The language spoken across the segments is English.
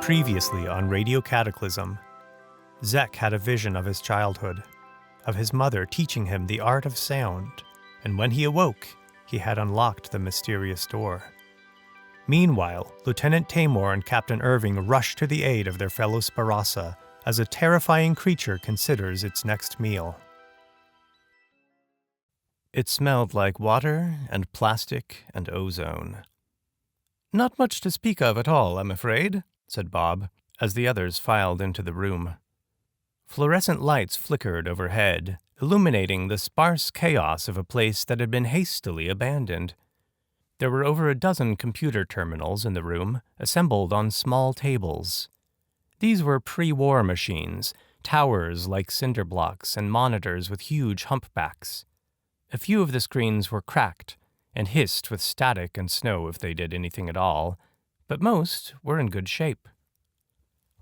Previously on Radio Cataclysm, Zeck had a vision of his childhood, of his mother teaching him the art of sound, and when he awoke, he had unlocked the mysterious door. Meanwhile, Lieutenant Teymore and Captain Irving rush to the aid of their fellow Sparassan as a terrifying creature considers its next meal. It smelled like water and plastic and ozone. "Not much to speak of at all, I'm afraid," said Bob, as the others filed into the room. Fluorescent lights flickered overhead, illuminating the sparse chaos of a place that had been hastily abandoned. There were over a dozen computer terminals in the room, assembled on small tables. These were pre-war machines, towers like cinder blocks and monitors with huge humpbacks. A few of the screens were cracked and hissed with static and snow if they did anything at all, but most were in good shape.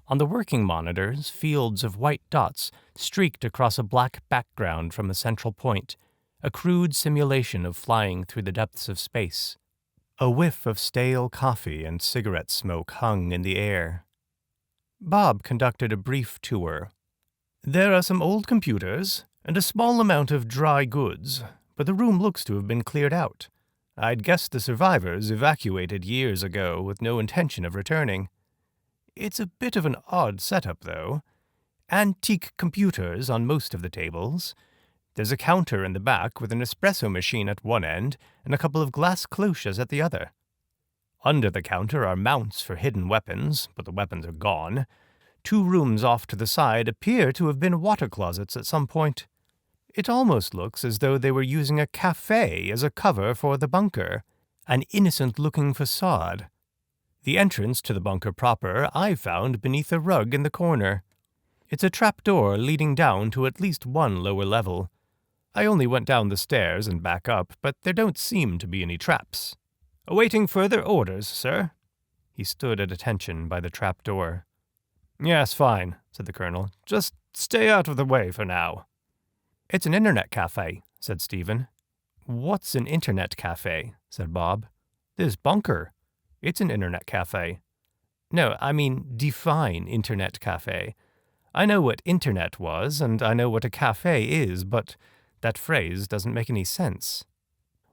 On the working monitors, fields of white dots streaked across a black background from a central point, a crude simulation of flying through the depths of space. A whiff of stale coffee and cigarette smoke hung in the air. Bob conducted a brief tour. "There are some old computers and a small amount of dry goods, but the room looks to have been cleared out. I'd guess the survivors evacuated years ago with no intention of returning. It's a bit of an odd setup, though. Antique computers on most of the tables. There's a counter in the back with an espresso machine at one end and a couple of glass cloches at the other. Under the counter are mounts for hidden weapons, but the weapons are gone. 2 rooms off to the side appear to have been water closets at some point. It almost looks as though they were using a cafe as a cover for the bunker, an innocent-looking facade. The entrance to the bunker proper I found beneath a rug in the corner. It's a trapdoor leading down to at least one lower level. I only went down the stairs and back up, but there don't seem to be any traps. Awaiting further orders, sir." He stood at attention by the trapdoor. "Yes, fine," said the colonel. "Just stay out of the way for now." "It's an internet cafe," said Stephen. "What's an internet cafe?" said Bob. "This bunker. It's an internet cafe." "No, I mean define internet cafe. I know what internet was, and I know what a cafe is, but that phrase doesn't make any sense."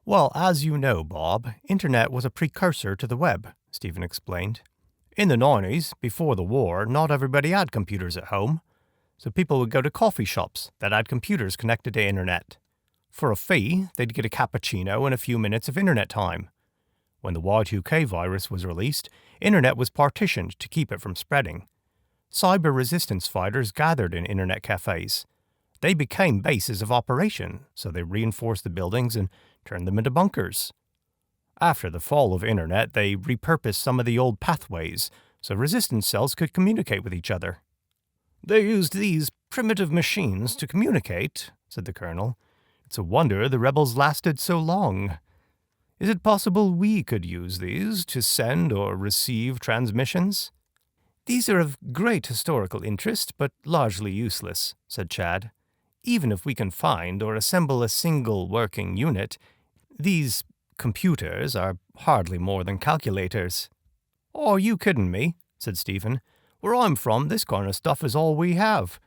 "Well, as you know, Bob, internet was a precursor to the web," Stephen explained. "In the 90s, before the war, not everybody had computers at home, so people would go to coffee shops that had computers connected to internet. For a fee, they'd get a cappuccino and a few minutes of internet time. When the Y2K virus was released, internet was partitioned to keep it from spreading. Cyber resistance fighters gathered in internet cafes. They became bases of operation, so they reinforced the buildings and turned them into bunkers. After the fall of internet, they repurposed some of the old pathways so resistance cells could communicate with each other." "They used these primitive machines to communicate," said the colonel. "It's a wonder the rebels lasted so long. Is it possible we could use these to send or receive transmissions?" "These are of great historical interest, but largely useless," said Chad. "Even if we can find or assemble a single working unit, these computers are hardly more than calculators." "Are you kidding me?" said Stephen. "Where I'm from, this kind of stuff is all we have.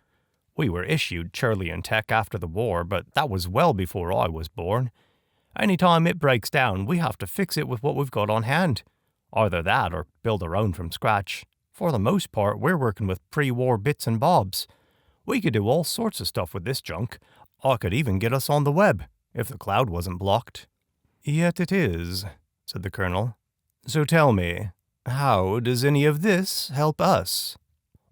We were issued Churlian tech after the war, but that was well before I was born. Any time it breaks down, we have to fix it with what we've got on hand. Either that or build our own from scratch. For the most part, we're working with pre-war bits and bobs. We could do all sorts of stuff with this junk. I could even get us on the web, if the cloud wasn't blocked." "Yet it is," said the colonel. "So tell me, how does any of this help us?"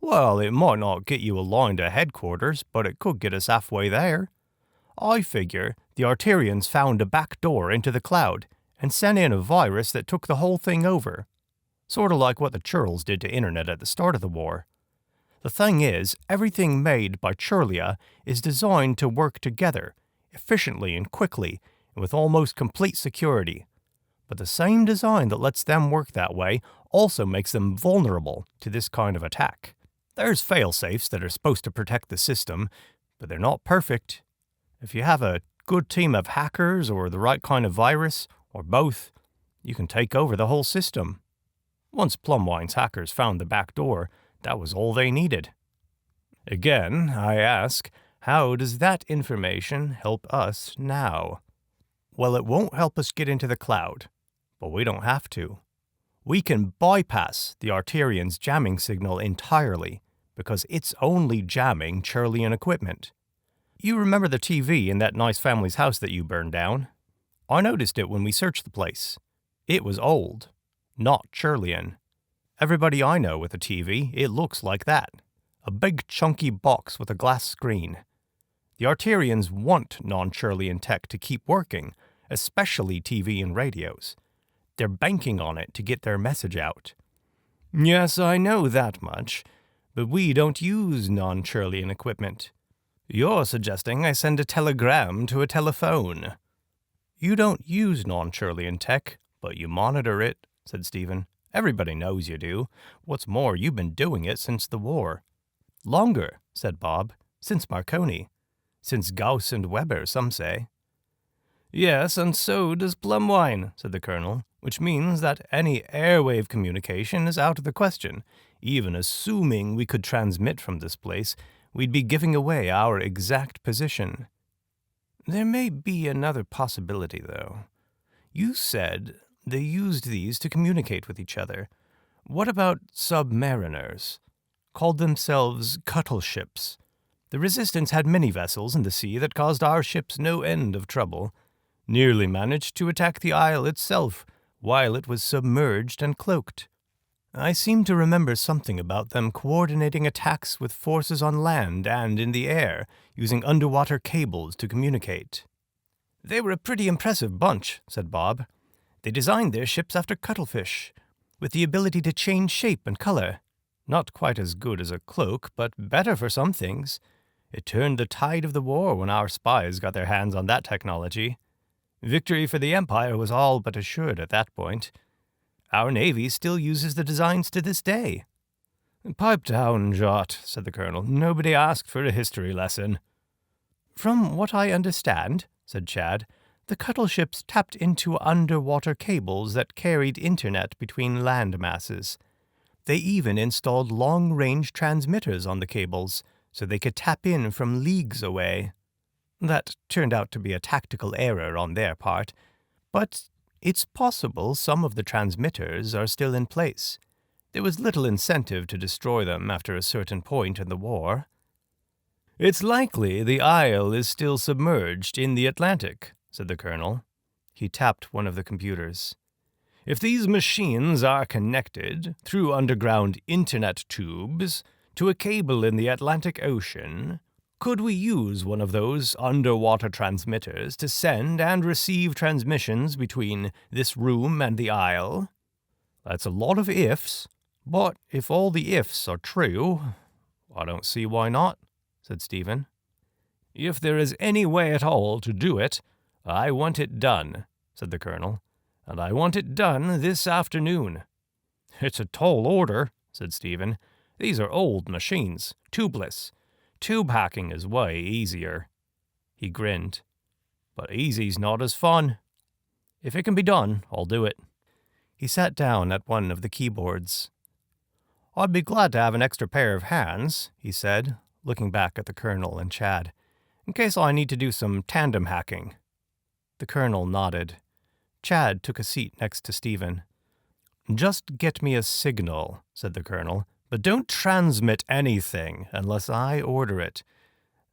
"Well, it might not get you a line to headquarters, but it could get us halfway there. I figure the Arterians found a back door into the cloud and sent in a virus that took the whole thing over. Sort of like what the Churls did to internet at the start of the war. The thing is, everything made by Churlia is designed to work together, efficiently and quickly, and with almost complete security. But the same design that lets them work that way also makes them vulnerable to this kind of attack. There's fail-safes that are supposed to protect the system, but they're not perfect. If you have a good team of hackers or the right kind of virus, or both, you can take over the whole system." Once Plumwine's hackers found the back door, that was all they needed. Again, I ask, how does that information help us now? Well, it won't help us get into the cloud, but we don't have to. We can bypass the Arterian's jamming signal entirely, because it's only jamming Churlian equipment. You remember the TV in that nice family's house that you burned down? I noticed it when we searched the place. It was old, not Churlian. Everybody I know with a TV, it looks like that. A big chunky box with a glass screen. The Arterians want non-Churlian tech to keep working, especially TV and radios. They're banking on it to get their message out. Yes, I know that much, but we don't use non-Churlian equipment. You're suggesting I send a telegram to a telephone. You don't use non-Churlian tech, but you monitor it, said Stephen. Everybody knows you do. What's more, you've been doing it since the war. Longer, said Bob, since Marconi. Since Gauss and Weber, some say. Yes, and so does Plumwine, said the colonel, which means that any airwave communication is out of the question. Even assuming we could transmit from this place, we'd be giving away our exact position. There may be another possibility, though. You said they used these to communicate with each other. What about submariners? Called themselves cuttle ships. The Resistance had many vessels in the sea that caused our ships no end of trouble. Nearly managed to attack the isle itself while it was submerged and cloaked. I seem to remember something about them coordinating attacks with forces on land and in the air, using underwater cables to communicate. They were a pretty impressive bunch, said Bob. They designed their ships after cuttlefish, with the ability to change shape and color. Not quite as good as a cloak, but better for some things. It turned the tide of the war when our spies got their hands on that technology. Victory for the Empire was all but assured at that point. Our Navy still uses the designs to this day. Pipe down, Jot, said the colonel. Nobody asked for a history lesson. From what I understand, said Chad, the cuttle ships tapped into underwater cables that carried internet between land masses. They even installed long-range transmitters on the cables, so they could tap in from leagues away. That turned out to be a tactical error on their part, but it's possible some of the transmitters are still in place. There was little incentive to destroy them after a certain point in the war. It's likely the Isle is still submerged in the Atlantic, said the colonel. He tapped one of the computers. If these machines are connected through underground internet tubes to a cable in the Atlantic Ocean, could we use one of those underwater transmitters to send and receive transmissions between this room and the Isle? That's a lot of ifs, but if all the ifs are true, I don't see why not, said Stephen. If there is any way at all to do it, I want it done, said the colonel, and I want it done this afternoon. It's a tall order, said Stephen. These are old machines, tubeless. Tube hacking is way easier. He grinned. But easy's not as fun. If it can be done, I'll do it. He sat down at one of the keyboards. I'd be glad to have an extra pair of hands, he said, looking back at the colonel and Chad, in case I need to do some tandem hacking. The colonel nodded. Chad took a seat next to Stephen. Just get me a signal, said the colonel. But don't transmit anything unless I order it.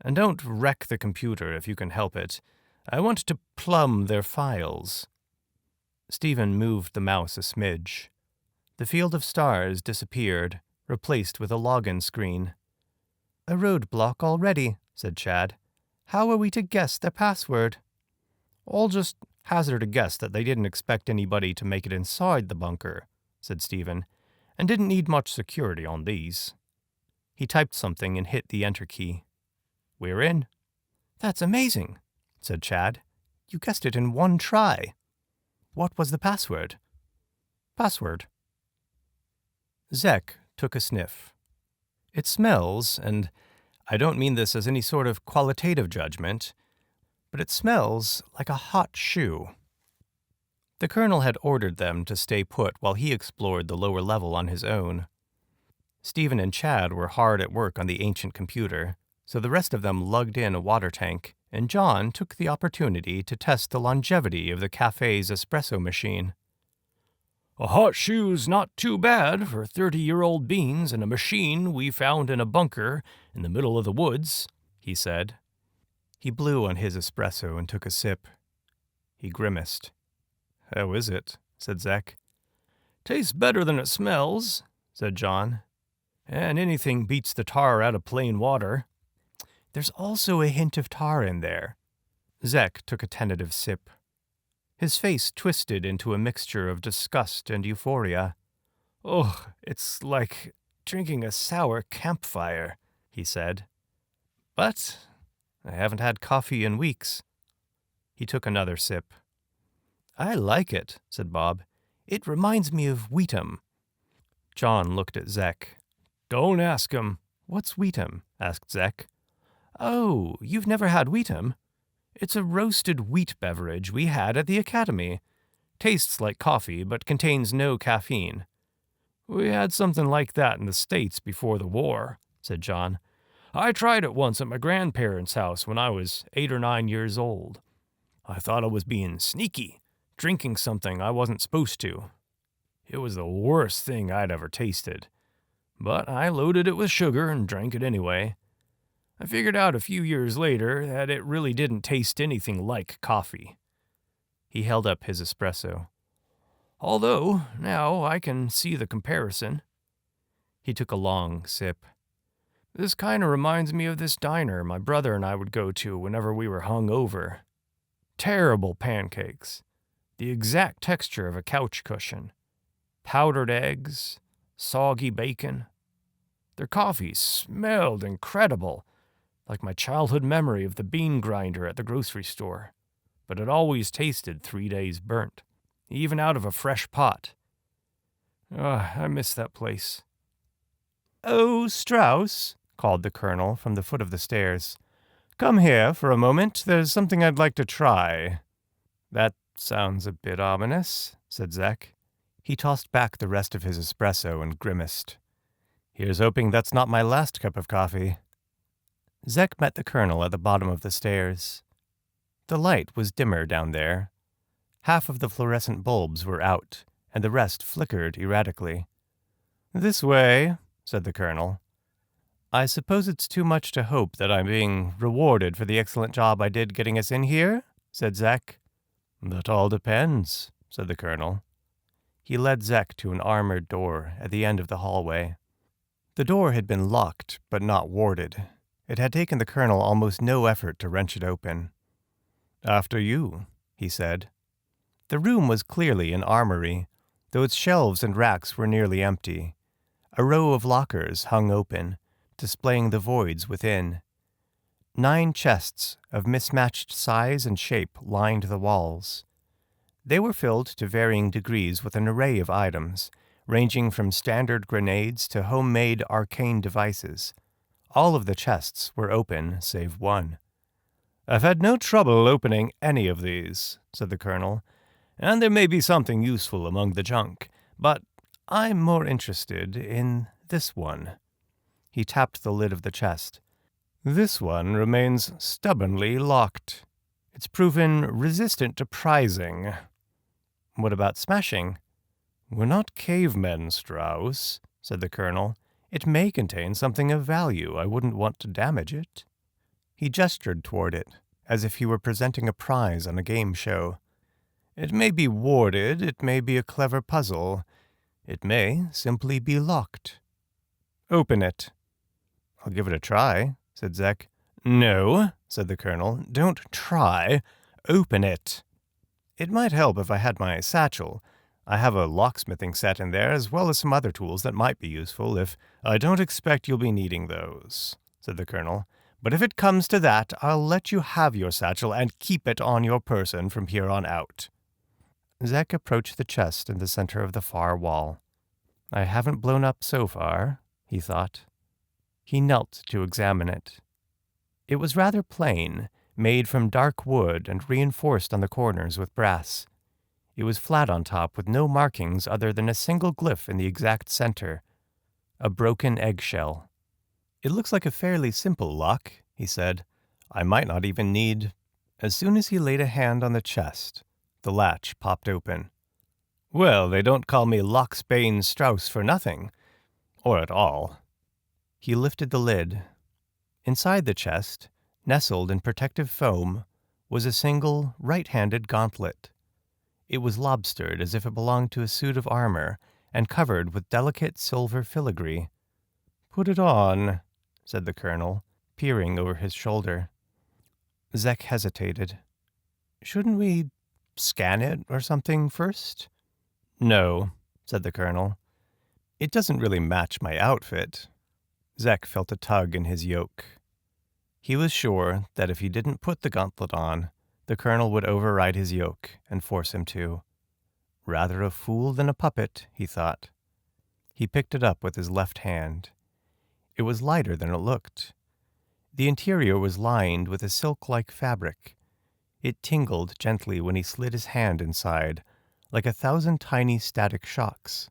And don't wreck the computer if you can help it. I want to plumb their files. Stephen moved the mouse a smidge. The field of stars disappeared, replaced with a login screen. A roadblock already, said Chad. How are we to guess their password? I'll just hazard a guess that they didn't expect anybody to make it inside the bunker, said Stephen, and didn't need much security on these. He typed something and hit the enter key. We're in. That's amazing, said Chad. You guessed it in one try. What was the password? Password. Zeck took a sniff. It smells, and I don't mean this as any sort of qualitative judgment, but it smells like a hot shoe. The colonel had ordered them to stay put while he explored the lower level on his own. Stephen and Chad were hard at work on the ancient computer, so the rest of them lugged in a water tank, and John took the opportunity to test the longevity of the cafe's espresso machine. "A hot shoe's not too bad for 30-year-old beans and a machine we found in a bunker in the middle of the woods," he said. He blew on his espresso and took a sip. He grimaced. "How is it?" said Zeck. "Tastes better than it smells," said John. "And anything beats the tar out of plain water." "There's also a hint of tar in there." Zeck took a tentative sip. His face twisted into a mixture of disgust and euphoria. "Oh, it's like drinking a sour campfire," he said. "But I haven't had coffee in weeks." He took another sip. "I like it," said Bob. "It reminds me of Wheatum." John looked at Zeck. "Don't ask him." "What's Wheatum?" asked Zeck. "Oh, you've never had Wheatum? It's a roasted wheat beverage we had at the academy. Tastes like coffee, but contains no caffeine." "We had something like that in the States before the war," said John. "I tried it once at my grandparents' house when I was 8 or 9 years old. I thought I was being sneaky, drinking something I wasn't supposed to. It was the worst thing I'd ever tasted. But I loaded it with sugar and drank it anyway. I figured out a few years later that it really didn't taste anything like coffee." He held up his espresso. "Although, now I can see the comparison." He took a long sip. "This kind of reminds me of this diner my brother and I would go to whenever we were hung over. Terrible pancakes. The exact texture of a couch cushion. Powdered eggs. Soggy bacon. Their coffee smelled incredible, like my childhood memory of the bean grinder at the grocery store, but it always tasted 3 days burnt, even out of a fresh pot. I miss that place." "Oh, Strauss," called the colonel from the foot of the stairs. "Come here for a moment. There's something I'd like to try." "That sounds a bit ominous," said Zeck. He tossed back the rest of his espresso and grimaced. "Here's hoping that's not my last cup of coffee." Zeck met the colonel at the bottom of the stairs. The light was dimmer down there. Half of the fluorescent bulbs were out, and the rest flickered erratically. "This way," said the colonel. "I suppose it's too much to hope that I'm being rewarded for the excellent job I did getting us in here?" said Zeck. "That all depends," said the colonel. He led Zeck to an armored door at the end of the hallway. The door had been locked, but not warded. It had taken the colonel almost no effort to wrench it open. "After you," he said. The room was clearly an armory, though its shelves and racks were nearly empty. A row of lockers hung open, displaying the voids within. 9 chests of mismatched size and shape lined the walls. They were filled to varying degrees with an array of items, ranging from standard grenades to homemade arcane devices. All of the chests were open, save one. "I've had no trouble opening any of these," said the colonel, "and there may be something useful among the junk, but I'm more interested in this one." He tapped the lid of the chest. "This one remains stubbornly locked. It's proven resistant to prizing." "What about smashing?" "We're not cavemen, Strauss," said the colonel. "It may contain something of value. I wouldn't want to damage it." He gestured toward it, as if he were presenting a prize on a game show. "It may be warded, it may be a clever puzzle. It may simply be locked." "Open it." "I'll give it a try," said Zeck. "No," said the colonel. "Don't try. Open it." "It might help if I had my satchel. I have a locksmithing set in there, as well as some other tools that might be useful if—" "I don't expect you'll be needing those," said the colonel. "But if it comes to that, I'll let you have your satchel and keep it on your person from here on out." Zeck approached the chest in the center of the far wall. "I haven't blown up so far," he thought. He knelt to examine it. It was rather plain, made from dark wood and reinforced on the corners with brass. It was flat on top with no markings other than a single glyph in the exact center, a broken eggshell. "It looks like a fairly simple lock," he said. "I might not even need—" As soon as he laid a hand on the chest, the latch popped open. "Well, they don't call me Locksbane Strauss for nothing. Or at all." He lifted the lid. Inside the chest, nestled in protective foam, was a single, right-handed gauntlet. It was lobstered as if it belonged to a suit of armor and covered with delicate silver filigree. "Put it on," said the colonel, peering over his shoulder. Zeck hesitated. "Shouldn't we scan it or something first?" "No," said the colonel. "It doesn't really match my outfit." Zeck felt a tug in his yoke. He was sure that if he didn't put the gauntlet on, the colonel would override his yoke and force him to. Rather a fool than a puppet, he thought. He picked it up with his left hand. It was lighter than it looked. The interior was lined with a silk-like fabric. It tingled gently when he slid his hand inside, like 1,000 tiny static shocks.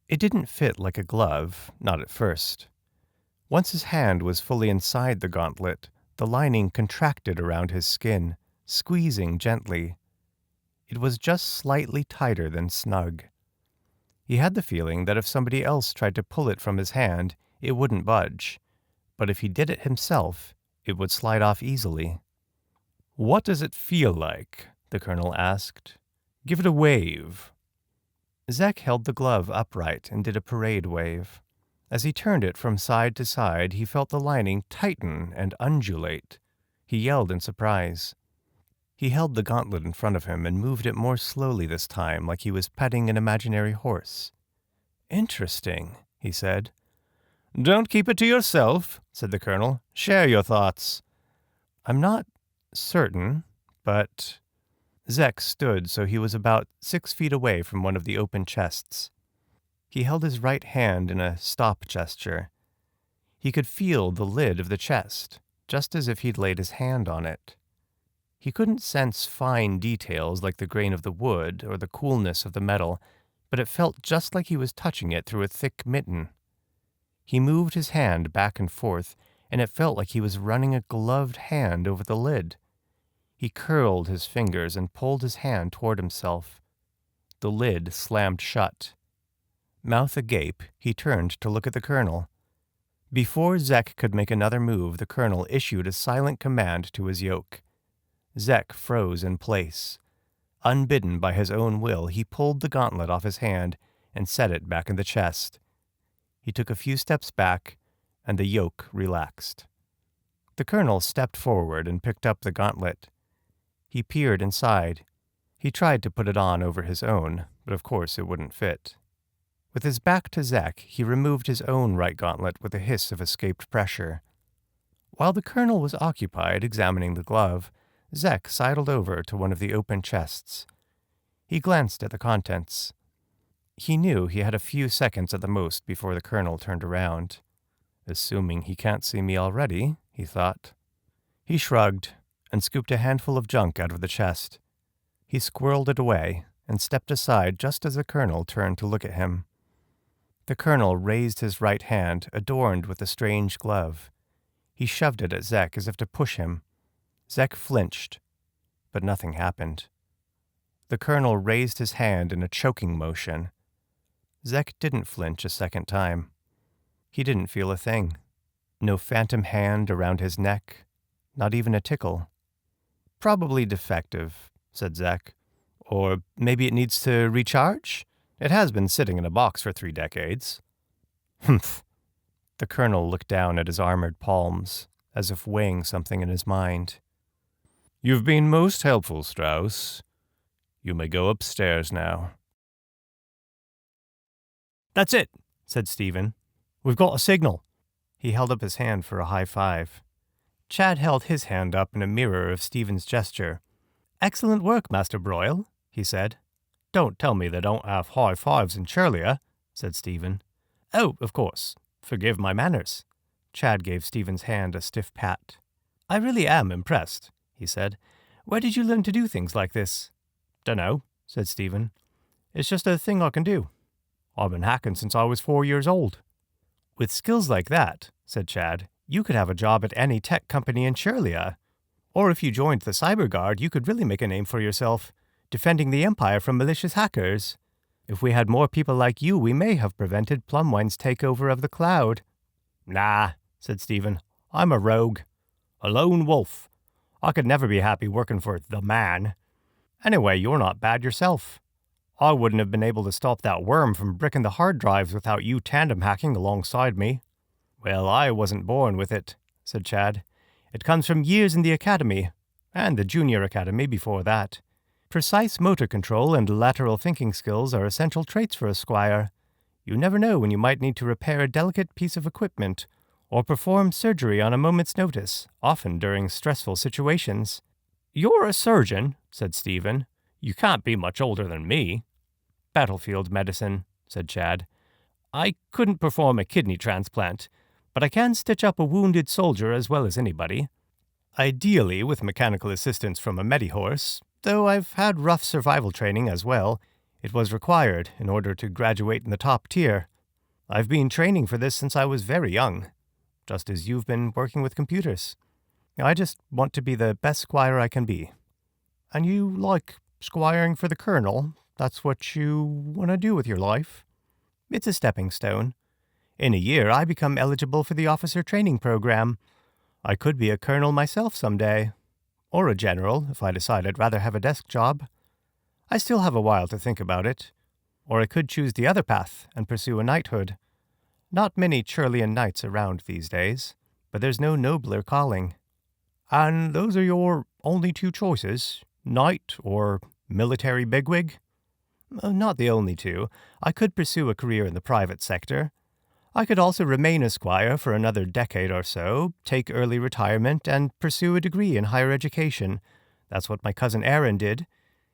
It didn't fit like a glove, not at first. Once his hand was fully inside the gauntlet, the lining contracted around his skin, squeezing gently. It was just slightly tighter than snug. He had the feeling that if somebody else tried to pull it from his hand, it wouldn't budge, but if he did it himself, it would slide off easily. "What does it feel like?" the colonel asked. "Give it a wave." Zeck held the glove upright and did a parade wave. As he turned it from side to side, he felt the lining tighten and undulate. He yelled in surprise. He held the gauntlet in front of him and moved it more slowly this time, like he was petting an imaginary horse. "Interesting," he said. "Don't keep it to yourself," said the colonel. "Share your thoughts." "I'm not certain, but—" Zeck stood so he was about 6 feet away from one of the open chests. He held his right hand in a stop gesture. He could feel the lid of the chest, just as if he'd laid his hand on it. He couldn't sense fine details like the grain of the wood or the coolness of the metal, but it felt just like he was touching it through a thick mitten. He moved his hand back and forth, and it felt like he was running a gloved hand over the lid. He curled his fingers and pulled his hand toward himself. The lid slammed shut. Mouth agape, he turned to look at the colonel. Before Zeck could make another move, the colonel issued a silent command to his yoke. Zeck froze in place. Unbidden by his own will, he pulled the gauntlet off his hand and set it back in the chest. He took a few steps back, and the yoke relaxed. The colonel stepped forward and picked up the gauntlet. He peered inside. He tried to put it on over his own, but of course it wouldn't fit. With his back to Zeck, he removed his own right gauntlet with a hiss of escaped pressure. While the colonel was occupied examining the glove, Zeck sidled over to one of the open chests. He glanced at the contents. He knew he had a few seconds at the most before the colonel turned around. "Assuming he can't see me already," he thought. He shrugged and scooped a handful of junk out of the chest. He squirreled it away and stepped aside just as the colonel turned to look at him. The colonel raised his right hand, adorned with a strange glove. He shoved it at Zeck as if to push him. Zeck flinched, but nothing happened. The colonel raised his hand in a choking motion. Zeck didn't flinch a second time. He didn't feel a thing. No phantom hand around his neck, not even a tickle. "Probably defective," said Zeck. "Or maybe it needs to recharge? It has been sitting in a box for 3 decades. "Humph." The colonel looked down at his armored palms, as if weighing something in his mind. "You've been most helpful, Strauss. You may go upstairs now." "That's it," said Stephen. "We've got a signal." He held up his hand for a high five. Chad held his hand up in a mirror of Stephen's gesture. "Excellent work, Master Broyle," he said. "Don't tell me they don't have high fives in Churlia," said Stephen. "Oh, of course. Forgive my manners." Chad gave Stephen's hand a stiff pat. "I really am impressed," he said. "Where did you learn to do things like this?" "Dunno. said Stephen. It's just a thing I can do. I've been hacking since I was 4 years old. With skills like that, said Chad, you could have a job at any tech company in Shirley. Or if you joined the Cyber Guard, you could really make a name for yourself, defending the Empire from malicious hackers. If we had more people like you, we may have prevented Plumwine's takeover of the cloud. Nah, said Stephen. I'm a rogue. A lone wolf. I could never be happy working for the man. Anyway, you're not bad yourself. I wouldn't have been able to stop that worm from bricking the hard drives without you tandem hacking alongside me. Well, I wasn't born with it, said Chad. It comes from years in the academy, and the junior academy before that. Precise motor control and lateral thinking skills are essential traits for a squire. You never know when you might need to repair a delicate piece of equipment, or perform surgery on a moment's notice, often during stressful situations. You're a surgeon, said Stephen. You can't be much older than me. Battlefield medicine, said Chad. I couldn't perform a kidney transplant, but I can stitch up a wounded soldier as well as anybody. Ideally with mechanical assistance from a medihorse, though I've had rough survival training as well. It was required in order to graduate in the top tier. I've been training for this since I was very young, just as you've been working with computers. I just want to be the best squire I can be. And you like squiring for the colonel? That's what you want to do with your life? It's a stepping stone. In a year, I become eligible for the officer training program. I could be a colonel myself someday. Or a general, if I decide I'd rather have a desk job. I still have a while to think about it. Or I could choose the other path and pursue a knighthood. Not many Churlian knights around these days, but there's no nobler calling. And those are your only two choices, knight or military bigwig? Not the only two. I could pursue a career in the private sector. I could also remain a squire for another decade or so, take early retirement, and pursue a degree in higher education. That's what my cousin Aaron did.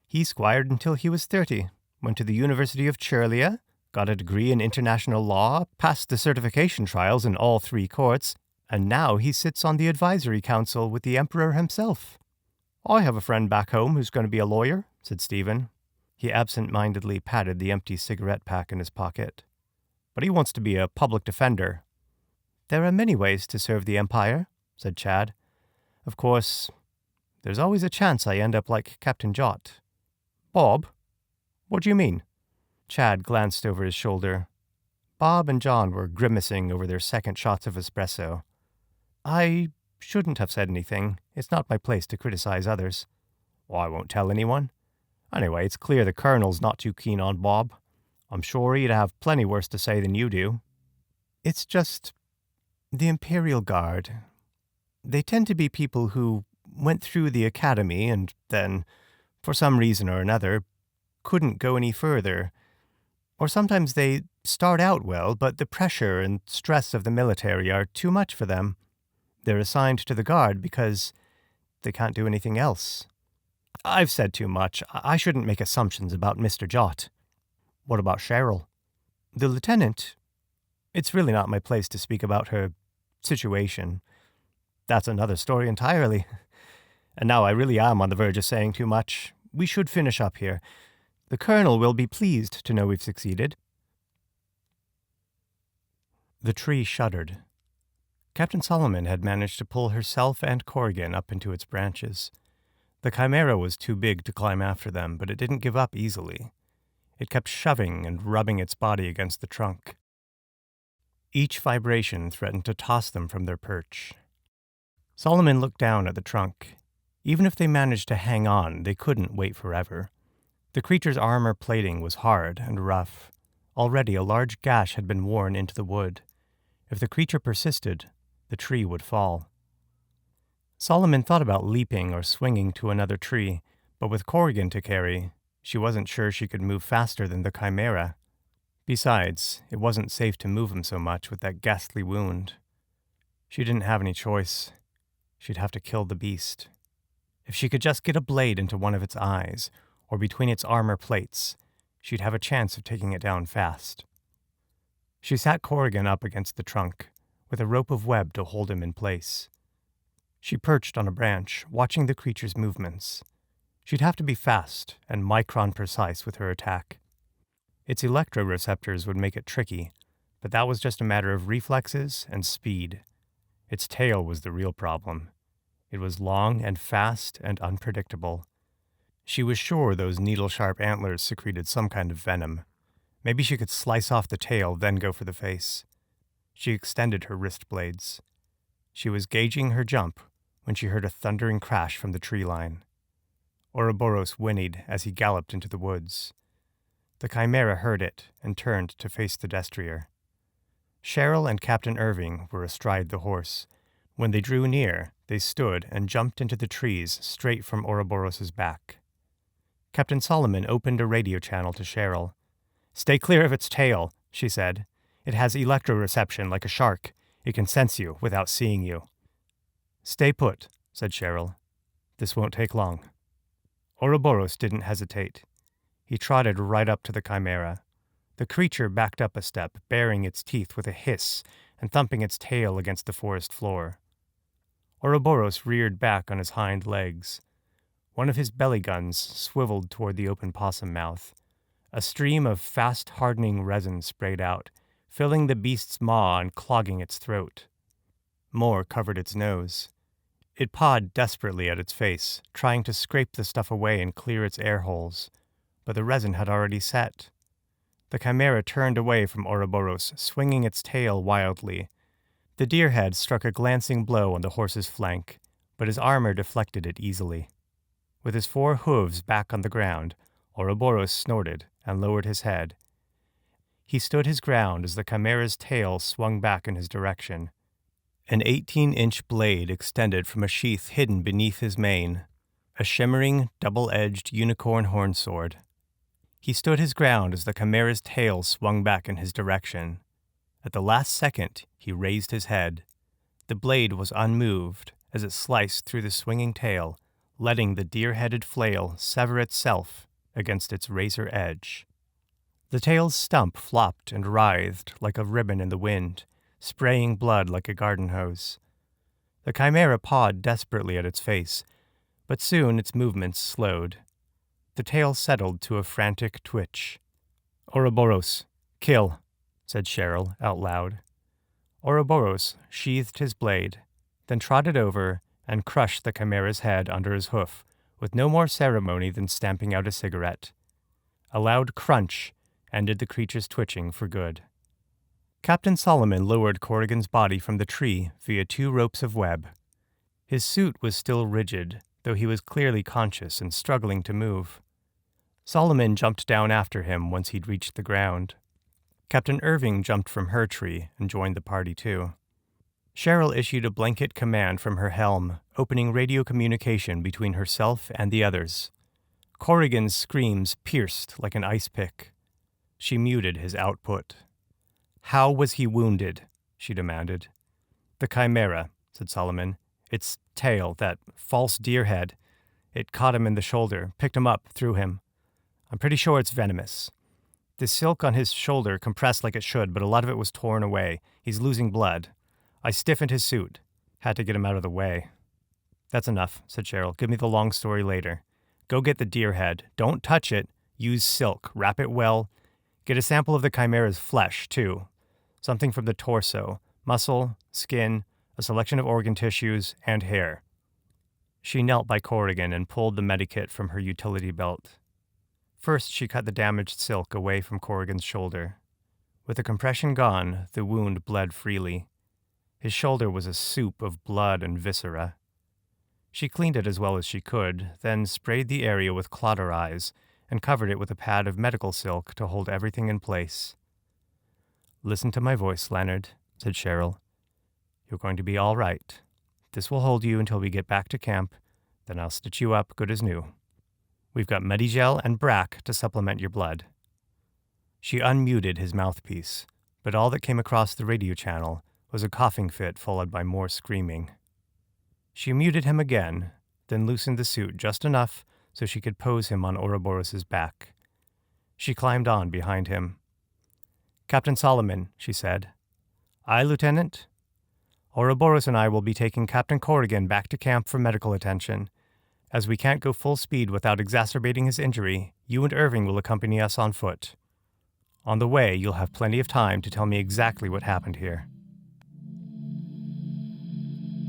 He squired until he was 30, went to the University of Churlia, got a degree in international law, passed the certification trials in all 3 courts, and now he sits on the advisory council with the Emperor himself. I have a friend back home who's going to be a lawyer, said Stephen. He absent-mindedly patted the empty cigarette pack in his pocket. But he wants to be a public defender. There are many ways to serve the Empire, said Chad. Of course, there's always a chance I end up like Captain Jot. Bob? What do you mean? Chad glanced over his shoulder. Bob and John were grimacing over their second shots of espresso. I shouldn't have said anything. It's not my place to criticize others. Well, I won't tell anyone. Anyway, it's clear the Colonel's not too keen on Bob. I'm sure he'd have plenty worse to say than you do. It's just the Imperial Guard. They tend to be people who went through the academy and then, for some reason or another, couldn't go any further. Or sometimes they start out well, but the pressure and stress of the military are too much for them. They're assigned to the Guard because they can't do anything else. I've said too much. I shouldn't make assumptions about Mr. Jot. What about Cheryl? The lieutenant. It's really not my place to speak about her situation. That's another story entirely. And now I really am on the verge of saying too much. We should finish up here. The Colonel will be pleased to know we've succeeded. The tree shuddered. Captain Solomon had managed to pull herself and Corrigan up into its branches. The chimera was too big to climb after them, but it didn't give up easily. It kept shoving and rubbing its body against the trunk. Each vibration threatened to toss them from their perch. Solomon looked down at the trunk. Even if they managed to hang on, they couldn't wait forever. The creature's armor plating was hard and rough. Already a large gash had been worn into the wood. If the creature persisted, the tree would fall. Solomon thought about leaping or swinging to another tree, but with Corrigan to carry, she wasn't sure she could move faster than the chimera. Besides, it wasn't safe to move him so much with that ghastly wound. She didn't have any choice. She'd have to kill the beast. If she could just get a blade into one of its eyes, or between its armor plates, she'd have a chance of taking it down fast. She sat Corrigan up against the trunk, with a rope of web to hold him in place. She perched on a branch, watching the creature's movements. She'd have to be fast and micron-precise with her attack. Its electroreceptors would make it tricky, but that was just a matter of reflexes and speed. Its tail was the real problem. It was long and fast and unpredictable. She was sure those needle-sharp antlers secreted some kind of venom. Maybe she could slice off the tail, then go for the face. She extended her wrist blades. She was gauging her jump when she heard a thundering crash from the tree line. Ouroboros whinnied as he galloped into the woods. The Chimera heard it and turned to face the destrier. Cheryl and Captain Irving were astride the horse. When they drew near, they stood and jumped into the trees straight from Ouroboros's back. Captain Solomon opened a radio channel to Cheryl. "Stay clear of its tail," she said. "It has electroreception like a shark. It can sense you without seeing you." "Stay put," said Cheryl. "This won't take long." Ouroboros didn't hesitate. He trotted right up to the Chimera. The creature backed up a step, baring its teeth with a hiss and thumping its tail against the forest floor. Ouroboros reared back on his hind legs. One of his belly guns swiveled toward the open possum mouth. A stream of fast-hardening resin sprayed out, filling the beast's maw and clogging its throat. More covered its nose. It pawed desperately at its face, trying to scrape the stuff away and clear its air holes, but the resin had already set. The Chimera turned away from Ouroboros, swinging its tail wildly. The deer head struck a glancing blow on the horse's flank, but his armor deflected it easily. With his 4 hooves back on the ground, Ouroboros snorted and lowered his head. He stood his ground as the Chimera's tail swung back in his direction. An 18-inch blade extended from a sheath hidden beneath his mane, a shimmering, double-edged unicorn horn sword. He stood his ground as the Chimera's tail swung back in his direction. At the last second, he raised his head. The blade was unmoved as it sliced through the swinging tail, letting the deer-headed flail sever itself against its razor edge. The tail's stump flopped and writhed like a ribbon in the wind, spraying blood like a garden hose. The Chimera pawed desperately at its face, but soon its movements slowed. The tail settled to a frantic twitch. "Ouroboros, kill," said Cheryl out loud. Ouroboros sheathed his blade, then trotted over and crushed the Chimera's head under his hoof, with no more ceremony than stamping out a cigarette. A loud crunch ended the creature's twitching for good. Captain Solomon lowered Corrigan's body from the tree via 2 ropes of web. His suit was still rigid, though he was clearly conscious and struggling to move. Solomon jumped down after him once he'd reached the ground. Captain Irving jumped from her tree and joined the party too. Cheryl issued a blanket command from her helm, opening radio communication between herself and the others. Corrigan's screams pierced like an ice pick. She muted his output. "How was he wounded?" she demanded. "The Chimera," said Solomon. "Its tail, that false deer head. It caught him in the shoulder, picked him up, threw him. I'm pretty sure it's venomous. The silk on his shoulder compressed like it should, but a lot of it was torn away. He's losing blood. I stiffened his suit. Had to get him out of the way." "That's enough," said Cheryl. "Give me the long story later. Go get the deer head. Don't touch it. Use silk. Wrap it well. Get a sample of the Chimera's flesh, too. Something from the torso, muscle, skin, a selection of organ tissues, and hair." She knelt by Corrigan and pulled the medikit from her utility belt. First, she cut the damaged silk away from Corrigan's shoulder. With the compression gone, the wound bled freely. His shoulder was a soup of blood and viscera. She cleaned it as well as she could, then sprayed the area with cauterize and covered it with a pad of medical silk to hold everything in place. "Listen to my voice, Leonard," said Cheryl. "You're going to be all right. This will hold you until we get back to camp, then I'll stitch you up good as new. We've got Medigel and Brack to supplement your blood." She unmuted his mouthpiece, but all that came across the radio channel was a coughing fit followed by more screaming. She muted him again, then loosened the suit just enough so she could pose him on Ouroboros's back. She climbed on behind him. "Captain Solomon," she said. "Aye, Lieutenant?" "Ouroboros and I will be taking Captain Corrigan back to camp for medical attention. As we can't go full speed without exacerbating his injury, you and Irving will accompany us on foot. On the way, you'll have plenty of time to tell me exactly what happened here.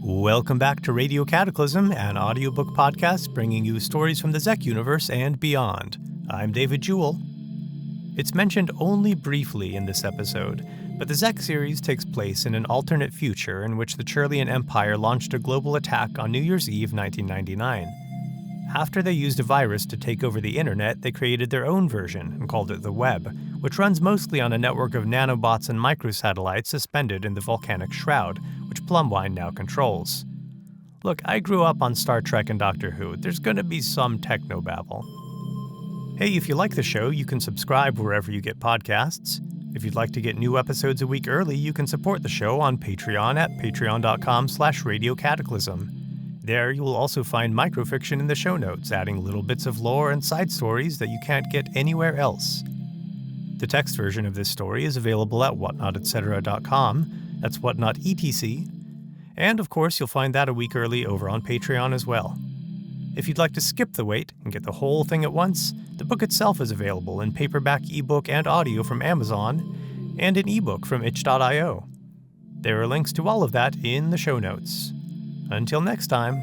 Welcome back to Radio Cataclysm, an audiobook podcast bringing you stories from the Zeck universe and beyond. I'm David Jewell. It's mentioned only briefly in this episode, but the Zeck series takes place in an alternate future in which the Churlian Empire launched a global attack on New Year's Eve 1999. After they used a virus to take over the internet, they created their own version and called it the Web, which runs mostly on a network of nanobots and microsatellites suspended in the volcanic shroud, which Plumwine now controls. Look, I grew up on Star Trek and Doctor Who. There's gonna be some technobabble. Hey, if you like the show, you can subscribe wherever you get podcasts. If you'd like to get new episodes a week early, you can support the show on Patreon at patreon.com/radiocataclysm. There, you will also find microfiction in the show notes, adding little bits of lore and side stories that you can't get anywhere else. The text version of this story is available at whatnotetc.com. That's whatnot etc. And of course, you'll find that a week early over on Patreon as well. If you'd like to skip the wait and get the whole thing at once, the book itself is available in paperback, ebook, and audio from Amazon, and in ebook from itch.io. There are links to all of that in the show notes. Until next time.